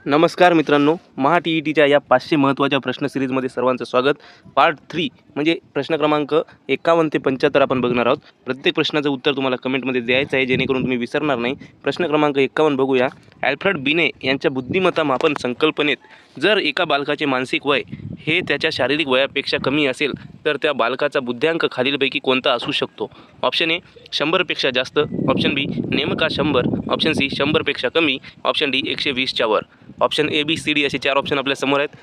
नमस्कार मित्रांनो, महा टी-ई-टीच्या या 500 महत्त्वाच्या प्रश्न सिरीजमध्ये सर्वांचं स्वागत. पार्ट 3 म्हणजे प्रश्न क्रमांक 51 ते 75 आपण बघणार आहोत. प्रत्येक प्रश्नाचं उत्तर तुम्हाला कमेंटमध्ये द्यायचं आहे, जेणेकरून तुम्ही विसरणार नाही. प्रश्न क्रमांक 51 बघूया. अल्फ्रेड बिने यांच्या बुद्धिमत्ता मापन संकल्पनेत जर एका बालकाचे मानसिक वय हे त्याच्या शारीरिक वयापेक्षा कमी असेल, तर त्या बालकाचा बुद्ध्यांक खालीलपैकी कोणता असू शकतो? ऑप्शन ए 100पेक्षा जास्त, ऑप्शन बी नेमका 100, ऑप्शन सी 100पेक्षा कमी, ऑप्शन डी 120च्या वर. Option A B C D असे 4 ऑप्शन आपल्या समोर आहेत.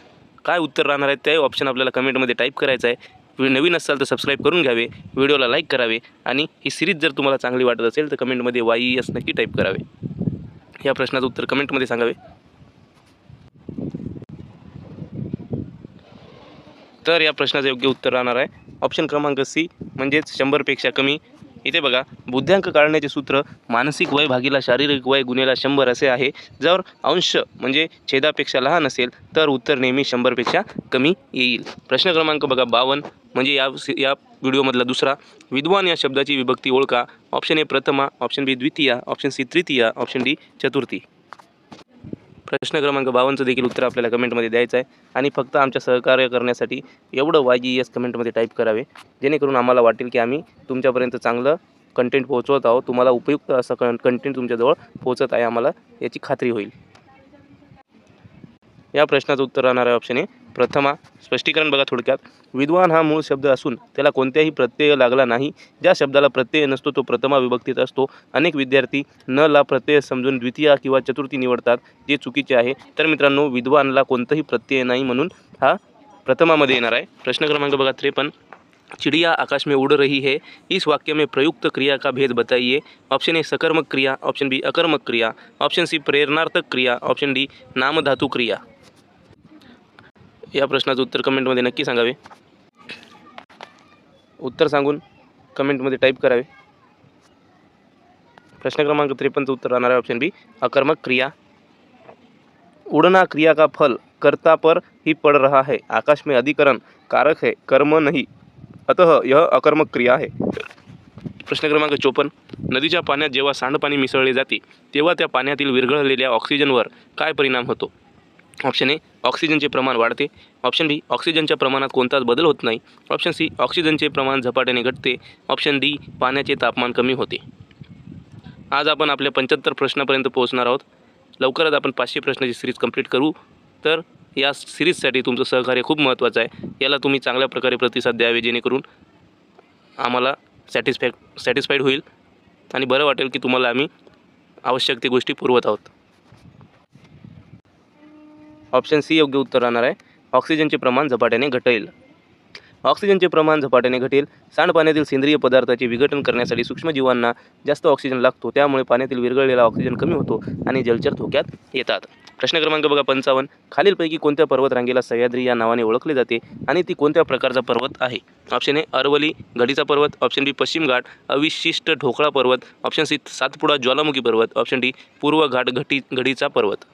काय उत्तर राहणार आहे ते ऑप्शन आपल्याला कमेंटमध्ये टाईप करायचं आहे. नवीन असाल तर सबस्क्राईब करून घ्यावे, व्हिडिओला लाईक करावे आणि ही सिरीज जर तुम्हाला चांगली वाटत असेल तर कमेंटमध्ये YES नक्की टाईप करावे. या प्रश्नाचं उत्तर कमेंटमध्ये सांगावे. तर या प्रश्नाचं योग्य उत्तर राहणार आहे ऑप्शन क्रमांक सी म्हणजेच 100पेक्षा कमी. इथे बघा, बुद्ध्यांक काढण्याचे सूत्र मानसिक वय भागिला शारीरिक वय गुणिले 100 असे आहे. जर अंश म्हणजे छेदापेक्षा लहान असेल तर उत्तर नेहमी 100पेक्षा कमी येईल. प्रश्न क्रमांक बघा 52 म्हणजे या व्हिडिओमधला दुसरा. विद्वान या शब्दाची विभक्ती ओळखा. Option A Prathama, option B द्वितीया, ऑप्शन सी तृतीया, ऑप्शन डी चतुर्थी. प्रश्न क्रमांक 52चं देखील उत्तर आपल्याला कमेंटमध्ये द्यायचं आहे आणि फक्त आमच्या सहकार्य करण्यासाठी एवढं YES कमेंटमध्ये टाईप करावे, जेणेकरून आम्हाला वाटेल की आम्ही तुमच्यापर्यंत चांगलं कंटेंट पोहोचवत आहोत. तुम्हाला उपयुक्त असं कंटेंट तुमच्याजवळ पोहोचत आहे, आम्हाला याची खात्री होईल. या प्रश्नाचं उत्तर राहणार आहे ऑप्शन ए प्रथमा. स्पष्टीकरण बघा थोडक्यात. विद्वान हा मूळ शब्द असून त्याला कोणत्याही प्रत्यय लागला नाही. ज्या शब्दाला प्रत्यय नसतो तो प्रथमा विभक्तीत असतो. अनेक विद्यार्थी न ला प्रत्यय समजून द्वितीया किंवा चतुर्थी निवडतात, जे चुकीचे आहे. तर मित्रांनो, विद्वानला कोणताही प्रत्यय नाही म्हणून हा प्रथमामध्ये येणार आहे. प्रश्न क्रमांक बघा 53. चिड़िया आकाश में उड़ रही है, इस वाक्य में प्रयुक्त क्रिया का भेद बताइए. ऑप्शन ए सकर्मक क्रिया, ऑप्शन बी अकर्मक क्रिया, ऑप्शन सी प्रेरणार्थक क्रिया, ऑप्शन डी नामधातु क्रिया. या प्रश्नाचं उत्तर कमेंटमध्ये नक्की सांगावे. उत्तर सांगून कमेंटमध्ये टाईप करावे. प्रश्न क्रमांक 53चं उत्तर राहणार आहे ऑप्शन बी अकर्मक क्रिया. उड़ना क्रिया का फल कर्ता पर ही पड़ रहा है. आकाश में अधिकरण कारक है, कर्म नहीं, अतः यह अकर्मक क्रिया है. प्रश्न क्रमांक 54. नदीच्या पाण्यात जेव्हा सांडपाणी मिसळले जाते तेव्हा त्या पाण्यातील विरघळलेल्या ऑक्सिजनवर काय परिणाम होतो? ऑप्शन ए ऑक्सिजनचे प्रमाण वाढते, ऑप्शन बी ऑक्सिजनच्या प्रमाणात कोणताच बदल होत नाही, ऑप्शन सी ऑक्सिजनचे प्रमाण झपाट्याने घटते, ऑप्शन डी पाण्याचे तापमान कमी होते. आज आपण आपल्या 75 प्रश्नापर्यंत पोहोचणार आहोत. लवकरच आपण 500 प्रश्नाची सिरीज कंप्लीट करू. तर या सिरीजसाठी तुमचं सहकार्य खूप महत्त्वाचं आहे. याला तुम्ही चांगल्या प्रकारे प्रतिसाद द्यावे, जेणेकरून आम्हाला सॅटिस्फाईड होईल आणि बरं वाटेल की तुम्हाला आम्ही आवश्यक ती गोष्टी पुरवत आहोत. ऑप्शन सी योग्य उत्तर राहणार आहे. ऑक्सिजनचे प्रमाण झपाट्याने घटेल. ऑक्सिजनचे प्रमाण झपाट्याने घटेल. सांडपाण्यातील सेंद्रिय पदार्थाचे विघटन करण्यासाठी सूक्ष्मजीवांना जास्त ऑक्सिजन लागतो, त्यामुळे पाण्यातील विरघळलेला ऑक्सिजन कमी होतो आणि जलचर धोक्यात येतात. प्रश्न क्रमांक बघा 55. खालीलपैकी कोणत्या पर्वतरांगेला सह्याद्री या नावाने ओळखले जाते आणि ती कोणत्या प्रकारचा पर्वत आहे? ऑप्शन ए अरवली घडीचा पर्वत, ऑप्शन बी पश्चिम घाट अविशिष्ट ढोकळा पर्वत, ऑप्शन सी सातपुडा ज्वालामुखी पर्वत, ऑप्शन डी पूर्व घाट घडीचा पर्वत.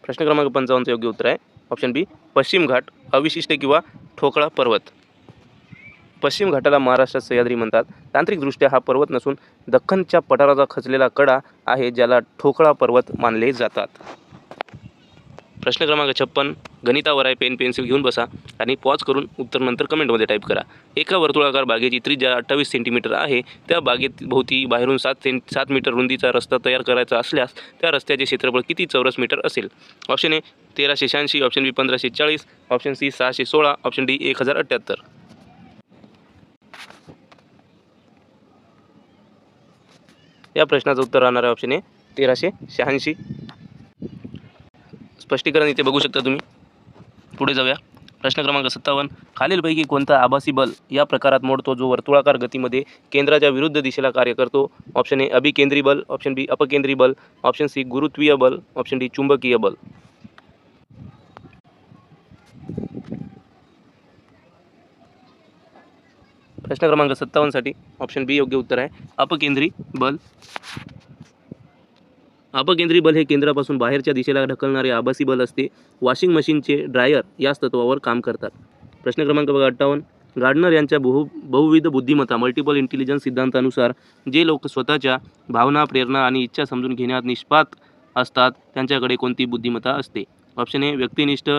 प्रश्न क्रमांक 55चं योग्य उत्तर आहे ऑप्शन बी पश्चिम घाट अविशिष्ट किंवा ठोकळा पर्वत. पश्चिम घाटाला महाराष्ट्रात सह्याद्री म्हणतात. तांत्रिकदृष्ट्या हा पर्वत नसून दख्खनच्या पठाराचा खचलेला कडा आहे, ज्याला ठोकळा पर्वत मानले जातात. प्रश्न क्रमांक 56. गणितावर आहे, पेन पेन्सिल घेऊन बसा आणि पॉज करून उत्तर नंतर कमेंटमध्ये टाईप करा. एका वर्तुळाकार बागेची त्रिज्या 28 सेंटीमीटर आहे. त्या बागेत भोवती बाहेरून 7 मीटर रुंदीचा रस्ता तयार करायचा असल्यास त्या रस्त्याचे क्षेत्रफळ किती चौरस मीटर असेल? Option A 1386, option B 1540, option C 616, option D 1078. या प्रश्नाचं उत्तर राहणार आहे ऑप्शन ए 1386. स्पष्टीकरण इथे बघू शकता तुम्ही. पुढे जाऊया. प्रश्न क्रमांक 57. खालीलपैकी कोणता आभासी बल या प्रकारात मोडतो जो वर्तुळाकार गतीमध्ये केंद्राच्या विरुद्ध दिशेला कार्य करतो? ऑप्शन ए अभिकेंद्री बल, ऑप्शन बी अपकेंद्री बल, ऑप्शन सी गुरुत्वीय बल, ऑप्शन डी चुंबकीय बल. प्रश्न क्रमांक 57 साठी ऑप्शन बी योग्य उत्तर आहे अपकेंद्री बल. अपकेंद्री बल हे केंद्रापासून बाहेरच्या दिशेला ढकलणारे आभासी बल असते. वॉशिंग मशीनचे ड्रायर याच तत्वावर काम करतात. प्रश्न क्रमांक बघा 58. गार्डनर यांच्या बहुविध बुद्धिमत्ता मल्टिपल इंटेलिजन्स सिद्धांतानुसार जे लोक स्वतःच्या भावना, प्रेरणा आणि इच्छा समजून घेण्यात निष्पात असतात त्यांच्याकडे कोणती बुद्धिमत्ता असते? ऑप्शन ए व्यक्तिनिष्ठ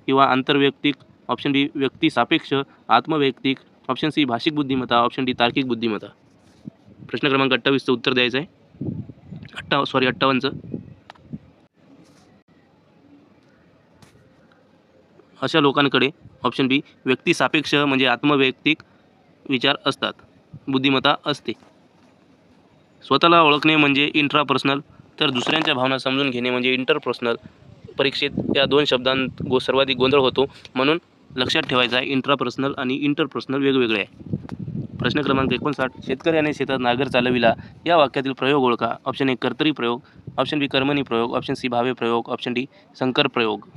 किंवा आंतरवैयक्तिक, ऑप्शन बी व्यक्तिसापेक्ष, आत्मवैयक्तिक, ऑप्शन सी भाषिक बुद्धिमत्ता, ऑप्शन डी तार्किक बुद्धिमत्ता. प्रश्न क्रमांक 28चं उत्तर द्यायचं आहे. 58चं. अशा लोकांकडे ऑप्शन बी व्यक्तिसापेक्ष म्हणजे आत्मवैयक्तिक विचार असतात, बुद्धिमत्ता असते. स्वतःला ओळखणे म्हणजे इंट्रापर्सनल, तर दुसऱ्यांच्या भावना समजून घेणे म्हणजे इंटरपर्सनल. परीक्षेत या दोन शब्दांत सर्वाधिक गोंधळ होतो, म्हणून लक्षात ठेवायचा आहे इंट्रापर्सनल आणि इंटरपर्सनल वेगवेगळे आहे. प्रश्न क्रमांक 59. शेतकऱ्याने शेतात नांगर चालविला या वाक्यातील प्रयोग ओळखा. ऑप्शन ए कर्तरी प्रयोग, ऑप्शन बी कर्मणी प्रयोग, ऑप्शन सी भावे प्रयोग, ऑप्शन डी संकर प्रयोग.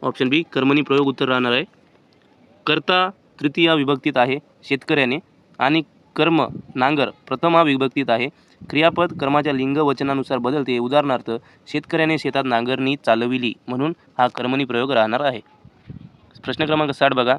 ऑप्शन बी कर्मणी प्रयोग उत्तर राहणार आहे. कर्ता तृतीया विभक्तीत आहे शेतकऱ्याने, आणि कर्म नांगर प्रथमा विभक्तीत आहे. क्रियापद कर्माच्या लिंग वचनानुसार बदलते. उदाहरणार्थ शेतकऱ्याने शेतात नांगरणी चालविली, म्हणून हा कर्मणी प्रयोग राहणार आहे. प्रश्न क्रमांक 60 बघा.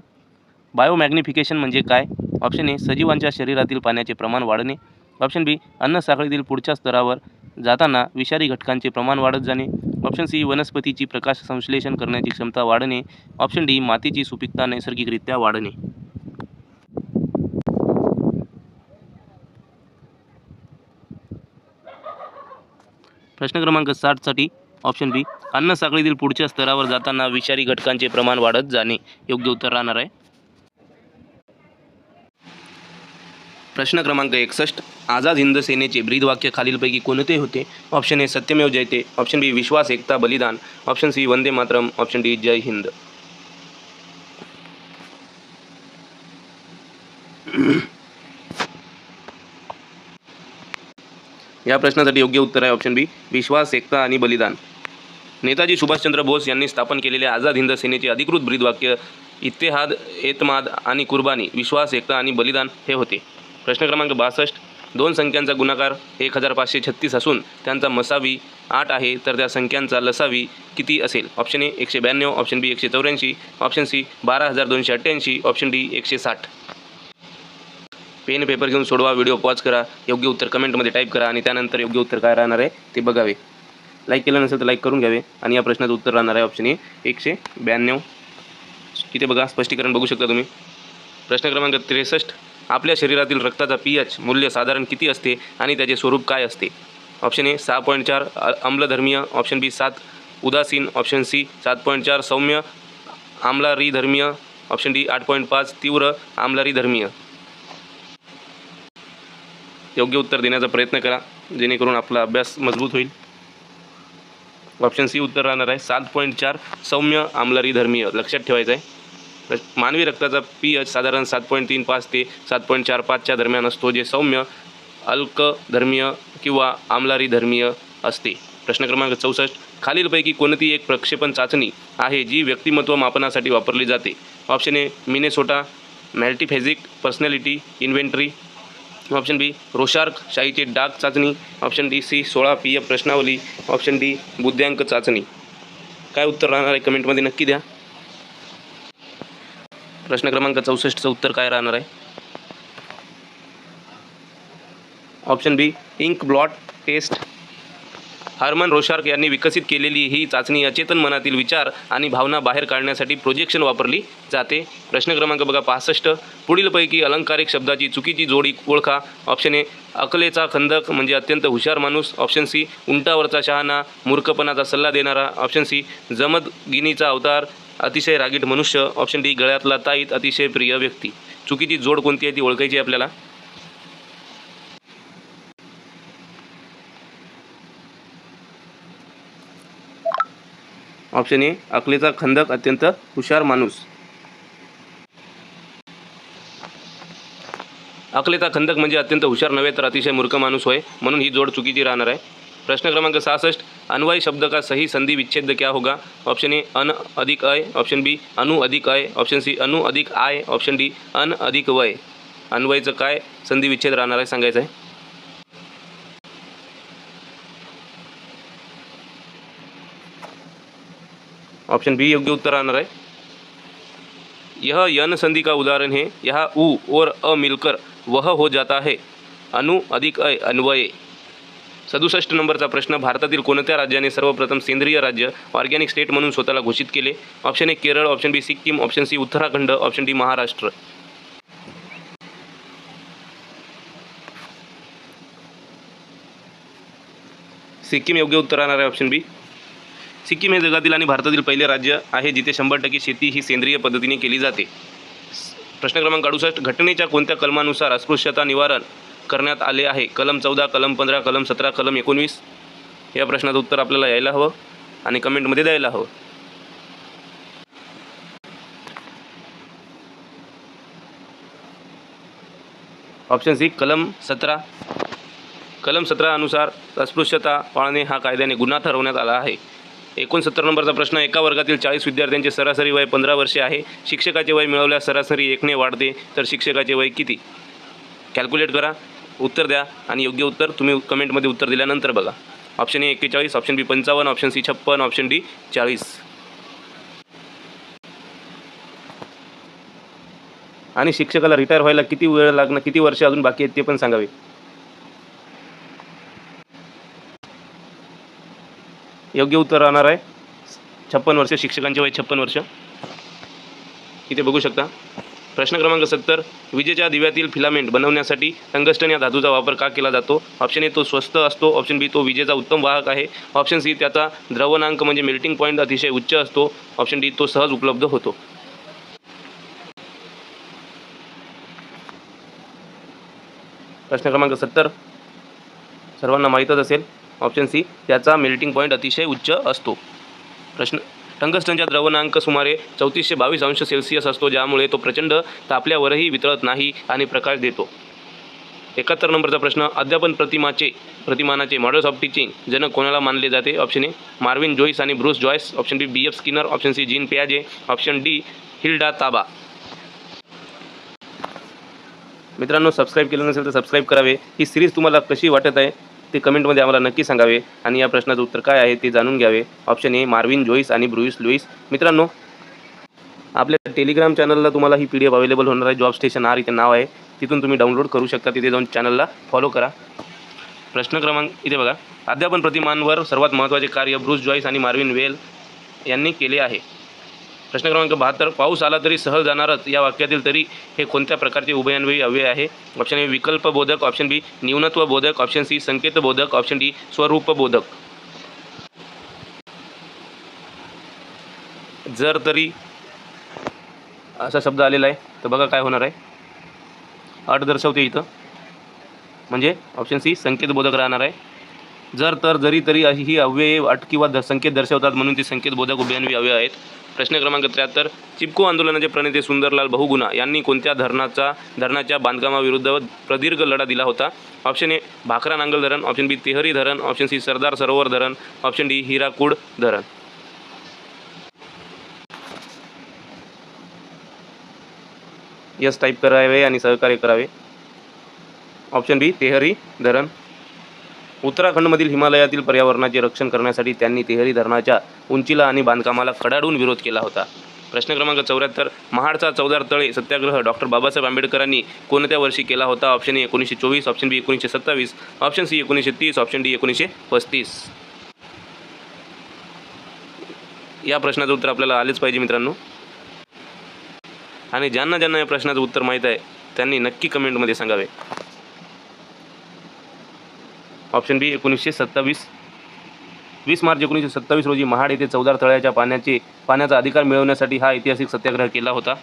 बायोमॅग्निफिकेशन म्हणजे काय? ऑप्शन ए सजीवांच्या शरीरातील पाण्याचे प्रमाण वाढणे, ऑप्शन बी अन्न साखळीतील पुढच्या स्तरावर जाताना विषारी घटकांचे प्रमाण वाढत जाणे, ऑप्शन सी वनस्पतीची प्रकाश संश्लेषण करण्याची क्षमता वाढणे, ऑप्शन डी मातीची सुपीकता नैसर्गिकरित्या वाढणे. प्रश्न क्रमांक 60 साठी ऑप्शन बी अन्न साखळीतील पुढच्या स्तरावर जाताना विषारी घटकांचे प्रमाण वाढत जाणे योग्य उत्तर राहणार आहे. प्रश्न क्रमांक 61. आझाद हिंद सेनेचे ब्रीदवाक्य खालीलपैकी कोणते होते? Option A Satyamev Jayate, option बी विश्वास, एकता, बलिदान, option C Vande Mataram, option D Jai Hind. या प्रश्नासाठी योग्य उत्तर आहे ऑप्शन बी विश्वास, एकता आणि बलिदान. नेताजी सुभाषचंद्र बोस यांनी स्थापन केलेल्या आझाद हिंद सेनेचे अधिकृत ब्रीदवाक्य इत्तेहाद, एतमाद आणि कुर्बानी, विश्वास, एकता आणि बलिदान हे होते. प्रश्न क्रमांक 62. दोन संख्यांचा गुणाकार 1536 असून त्यांचा मसावी 8 आहे, तर त्या संख्यांचा लसावी किती असेल? Option A 192, option B 184, option C 12288, option D 160. Pen paper घेऊन सोडवा, व्हिडिओ पॉज करा, योग्य उत्तर कमेंटमध्ये टाईप करा आणि त्यानंतर योग्य उत्तर काय राहणार आहे ते बघावे. लाईक केलं नसेल तर लाईक करून घ्यावे. आणि या प्रश्नाचं उत्तर राहणार आहे ऑप्शन ए 192. तिथे बघा, स्पष्टीकरण बघू शकता तुम्ही. प्रश्न क्रमांक 63. आपल्या शरीरातील रक्ताचा pH मूल्य साधारण किती असते आणि त्याचे स्वरूप काय असते? ऑप्शन ए 6.4 आम्लधर्मीय, ऑप्शन बी 7 उदासीन, ऑप्शन सी 7.4 सौम्य आम्लारीधर्मीय, ऑप्शन डी 8.5 तीव्र आम्लारीधर्मीय. योग्य उत्तर देण्याचा प्रयत्न करा जेणेकरून आपला अभ्यास मजबूत होईल. ऑप्शन सी उत्तर राहणार आहे 7.4 सौम्य आम्लारीधर्मीय. लक्षात ठेवायचं आहे. मानवी रक्ताचा pH साधारण 7.35 ते 7.45च्या दरम्यान असतो, जे सौम्य अल्कधर्मीय किंवा आम्लारीधर्मीय असते. प्रश्न क्रमांक 64. खालीलपैकी कोणती एक प्रक्षेपण चाचणी आहे जी व्यक्तिमत्व मापनासाठी वापरली जाते? Option A Minnesota multiphasic personality inventory, option B Rorschach शाईची डाग चाचणी, ऑप्शन डी सी 16 PF प्रश्नावली, ऑप्शन डी बुद्ध्यांक चाचणी. काय उत्तर राहणार आहे कमेंटमध्ये नक्की द्या. प्रश्न क्रमांक 64चं उत्तर काय राहणार आहे? ऑप्शन बी इंक ब्लॉट टेस्ट. हर्मन रोशार्क यांनी विकसित केलेली ही चाचणी अचेतन मनातील विचार आणि भावना बाहेर काढण्यासाठी प्रोजेक्शन वापरली जाते. प्रश्न क्रमांक बघा 65. पुढीलपैकी अलंकारिक शब्दाची चुकीची जोडी ओळखा. ऑप्शन ए अकलेचा खंदक म्हणजे अत्यंत हुशार माणूस, ऑप्शन सी उंटावरचा शहाणा मूर्खपणाचा सल्ला देणारा, ऑप्शन सी जमदगिनीचा अवतार अतिशय रागीट मनुष्य, ऑप्शन डी गळ्यातला ताईत अतिशय प्रिय व्यक्ती. चुकीची जोड कोणती आहे ती ओळखायची आपल्याला. ऑप्शन ए अकलेचा खंदक अत्यंत हुशार माणूस. अकलेचा खंदक म्हणजे अत्यंत हुशार नव्हे तर अतिशय मूर्ख माणूस होय, म्हणून ही जोड चुकीची राहणार आहे. प्रश्न क्रमांक 66. अन्वय शब्द का सही संधि विच्छेद क्या होगा? ऑप्शन ए अन अधिक अय, ऑप्शन बी अनु अधिक अय, ऑप्शन सी अनु अधिक आय, ऑप्शन डी अन अधिक वय. अन्वयचं काय संधि विच्छेद राहणार आहे सांगायचं आहे. ऑप्शन बी योग्य उत्तर राहणार आहे। यह यन संधि का उदाहरण है। यहाँ उ और अ मिलकर वह हो जाता है। अनु अधिक अय अन्वये। 67 नंबरचा प्रश्न, भारतातील कोणत्या राज्याने सर्वप्रथम सेंद्रिय राज्य ऑर्गॅनिक स्टेट म्हणून स्वतःला घोषित केले? Option A Kerala, option B Sikkim, option C Uttarakhand, option D Maharashtra. Sikkim योग्य उत्तर राहणार आहे ऑप्शन बी। सिक्कीम हे जगातील आणि भारतातील पहिले राज्य आहे जिथे 100% शेती ही सेंद्रिय पद्धतीने केली जाते। प्रश्न क्रमांक 68, घटनेच्या कोणत्या कलमानुसार अस्पृश्यता निवारण करण्यात आले आहे? कलम 14, कलम 15, कलम 17, कलम 19। या प्रश्नाचं उत्तर आपल्याला यायला हवं आणि कमेंटमध्ये द्यायला हवं। ऑप्शन सी कलम 17। कलम 17 अनुसार अस्पृश्यता पाळणे हा कायद्याने गुन्हा ठरवण्यात आला आहे। 69 नंबरचा प्रश्न, एका वर्गातील 40 विद्यार्थ्यांचे सरासरी वय 15 वर्षे आहे। शिक्षकाचे वय मिळवल्यास सरासरी 1 ने वाढते, तर शिक्षकाचे वय किती? कॅल्क्युलेट करा, उत्तर द्या आणि योग्य उत्तर तुम्ही कमेंटमध्ये उत्तर दिल्यानंतर बघा। Option A 41, option B 55, option C 56, option D 40। आणि शिक्षकाला रिटायर व्हायला किती वेळ लागणार, किती वर्ष अजून बाकी आहेत ते पण सांगावे। योग्य उत्तर राहणार आहे 56 वर्ष। शिक्षकांचे वय 56 वर्ष इथे बघू शकता। प्रश्न क्रमांक 70, विजेच्या दिव्यातील फिलामेंट बनवण्यासाठी टंगस्टन या धातूचा वापर का केला जातो? ऑप्शन ए तो स्वस्त असतो, ऑप्शन बी तो विजेचा उत्तम वाहक आहे, ऑप्शन सी त्याचा द्रवणांक म्हणजे मेल्टिंग पॉईंट अतिशय उच्च असतो, ऑप्शन डी तो सहज उपलब्ध होतो। प्रश्न क्रमांक 70 सर्वांना माहीतच असेल, ऑप्शन सी त्याचा मेल्टिंग पॉईंट अतिशय उच्च असतो। प्रश्न, टंगस्टनचा द्रवणांक सुमारे 3422 अंश सेल्सिअस असतो, ज्यामुळे तो प्रचंड तापल्यावरही वितळत नाही आणि प्रकाश देतो। 71 नंबरचा प्रश्न, अध्यापन प्रतिमानाचे मॉडेल्स ऑफ टीचिंग जनक कोणाला मानले जाते? ऑप्शन ए मार्विन जोइस आणि Bruce Joyce, option B BF. Skinner, option C Jean पियाजे, ऑप्शन डी हिल्डा ताबा। मित्रांनो, सबस्क्राईब केलं नसेल तर सबस्क्राईब करावे। ही सिरीज तुम्हाला कशी वाटत आहे ते कमेंटमध्ये आम्हाला नक्की सांगावे आणि या प्रश्नाचं उत्तर काय आहे ते जाणून घ्यावे। ऑप्शन ए मार्विन जोइस आणि ब्रूस लुईस। मित्रांनो, आपल्या टेलिग्राम चॅनलला तुम्हाला ही PDF अवेलेबल होणार आहे। जॉब स्टेशन आर इथे नाव आहे, तिथून तुम्ही डाउनलोड करू शकता। तिथे जाऊन चॅनलला फॉलो करा। प्रश्न क्रमांक इथे बघा, अध्यापन प्रतिमांवर सर्वात महत्त्वाचे कार्य ब्रूस जॉइस आणि मार्विन वेल यांनी केले आहे। प्रश्न क्रमांक 72, पाऊस आला तरी सहल जाणारच या वाक्यातील तरी हे कोणत्या प्रकारचे उभयन्वयी अव्यय आहे? ऑप्शन ए विकल्प बोधक, ऑप्शन बी न्यूनत्व बोधक, ऑप्शन सी संकेत बोधक, ऑप्शन डी स्वरूप बोधक। जर तरी असा शब्द आलेला आहे तर बघा काय होणार आहे, अट दर्शवते इथं, म्हणजे ऑप्शन सी संकेत बोधक राहणार आहे। जर तर जरी तरी अशी ही अव्यये अट किंवा संकेत दर्शवतात म्हणून ती संकेत बोधक उभयन्वयी अव्यय आहेत। प्रश्न क्रमांक 73, चिपको आंदोलनाचे प्रणेते सुंदरलाल बहुगुणा यांनी कोणत्या धरणाच्या बांधकामाविरुद्ध प्रदीर्घ लढा दिला होता? ऑप्शन ए भाकरा नांगल धरण, ऑप्शन बी तेहरी धरण, ऑप्शन सी सरदार सरोवर धरण, ऑप्शन डी हिराकूड धरण। यस टाईप करावे आणि सहकार्य करावे। ऑप्शन बी तेहरी धरण। उत्तराखंडमधील हिमालयातील पर्यावरणाचे रक्षण करण्यासाठी त्यांनी तेहरी धरणाच्या उंचीला आणि बांधकामाला कडाडून विरोध केला होता। प्रश्न क्रमांक 74, महाडचा चवदार तळे सत्याग्रह डॉक्टर बाबासाहेब आंबेडकरांनी कोणत्या वर्षी केला होता? Option A 1924, option B 1927, option C 1930, option D 1935। या प्रश्नाचं उत्तर आपल्याला आलेच पाहिजे मित्रांनो, आणि ज्यांना ज्यांना या प्रश्नाचं उत्तर माहीत आहे त्यांनी नक्की कमेंटमध्ये सांगावे। Option B 1927। 20 मार्च 1927 रोजी महाड येथे चवदार तळ्याच्या पाण्याचा अधिकार मिळवण्यासाठी हा ऐतिहासिक सत्याग्रह केला होता।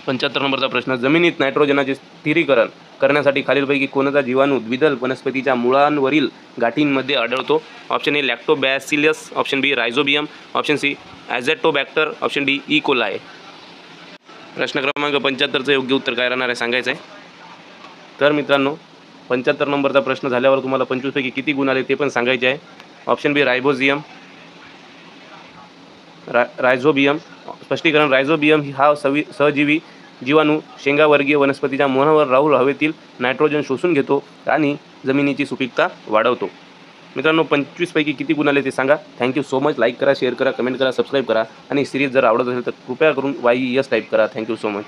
75 नंबरचा प्रश्न, जमिनीत नायट्रोजनाचे स्थिरीकरण करण्यासाठी खालीलपैकी कोणता जीवाणू द्विदल वनस्पतीच्या मुळांवरील गाठींमध्ये आढळतो? Option A lactobacillus, option B rhizobium, option C azotobacter, option D E coli. प्रश्न क्रमांक 75चं योग्य उत्तर काय राहणार आहे सांगायचं आहे। तर मित्रांनो, 75 नंबरचा प्रश्न झाल्यावर तुम्हाला 25 पैकी किती गुण आले ते पण सांगायचे आहे। Option B rhizobium. स्पष्टीकरण, रायझोबियम हा सहजीवी जीवाणू शेंगावर्गीय वनस्पतीच्या मुळांवर राहून हवेतील नायट्रोजन शोषून घेतो आणि जमिनीची सुपीकता वाढवतो। मित्रांनो 25 पैकी किती गुण आले ते सांगा. Thank you so much. लाईक करा, शेअर करा, कमेंट करा, सबस्क्राईब करा आणि सिरीज जर आवडत असेल तर कृपया करून YES टाईप करा. Thank you so much.